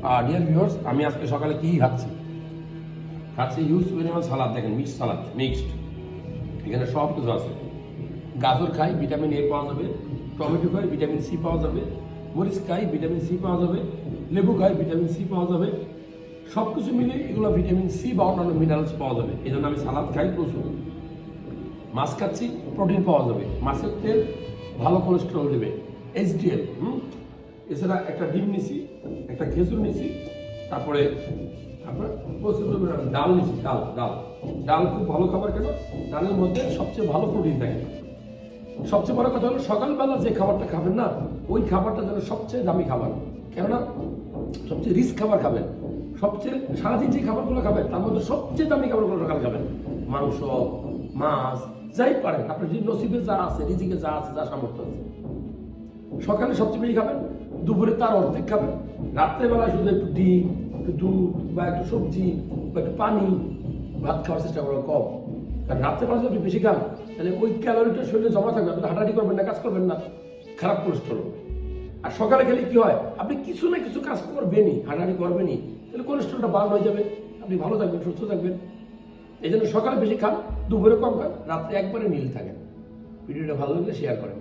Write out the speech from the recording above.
Dear viewers, আমি আজকে সকালে কি খাচ্ছি ইউজ ভেজিটেবল সালাদ। দেখেন মিক্সড এখানে সব কিছু আছে। গাজর খাই, ভিটামিন এ পাওয়া যাবে। টমেটো খাই, ভিটামিন সি পাওয়া যাবে। মরিচ খাই, ভিটামিন সি পাওয়া যাবে। লেবু খাই, ভিটামিন সি পাওয়া যাবে। সব কিছু মিলে এগুলো ভিটামিন সি বা অন্যান্য মিনারেলস পাওয়া যাবে। এই জন্য আমি সালাদ খাই প্রচুর। মাছ খাচ্ছি, প্রোটিন পাওয়া যাবে। মাছের তেল ভালো কোলেস্টেরল দেবে, এইচডিএল। এছাড়া একটা ডিম নিছি, একটা খেজুর নিছি, তারপরে আপনার প্রচুর ডাল নিছি। ডাল খুব ভালো খাবার। কেন? ডালের মধ্যে সবচেয়ে ভালো প্রোটিন থাকে। সবচেয়ে বড় কথা হলো সকালবেলা যে খাবারটা খাবেন না, ওই খাবারটা যেন সবচেয়ে দামি খাবার। কেননা সবচেয়ে রিচ খাবার খাবেন। সবচেয়ে সারাদিন যে খাবারগুলো খাবেন তার মধ্যে সবচেয়ে দামি খাবারগুলো সকালে খাবেন। মাংস, মাছ, যাই পারেন আপনার যে নসিবে যা আছে, রিজিকে যা আছে, যা সামর্থ্য আছে, সকালে সবচেয়ে বেশি খাবেন। দুপুরে তার অর্ধেক খাবেন। রাত্রেবেলা শুধু একটু ডিম, একটু দুধ বা একটু সবজি বা একটু পানি, ভাত খাওয়ার চেষ্টা করবেন কম। কারণ রাত্রেবেলা যদি আপনি বেশি খান তাহলে ওই ক্যালোরিটা শরীরে জমা থাকবে। আপনি হাঁটাহাঁটি করবেন না, কাজ করবেন না, খারাপ কোলেস্ট্রল। আর সকালে খেলে কি হয়, আপনি কিছু না কিছু কাজ করবেনই, হাঁটাহাঁটি করবেনই, তাহলে কোলেস্ট্রলটা বার্ন হয়ে যাবে, আপনি ভালো থাকবেন, সুস্থ থাকবেন। এই জন্য সকালে বেশি খান, দুপুরে কম খান, রাত্রে একবারে নীল থাকেন। ভিডিওটা ভালো লাগলে শেয়ার করেন।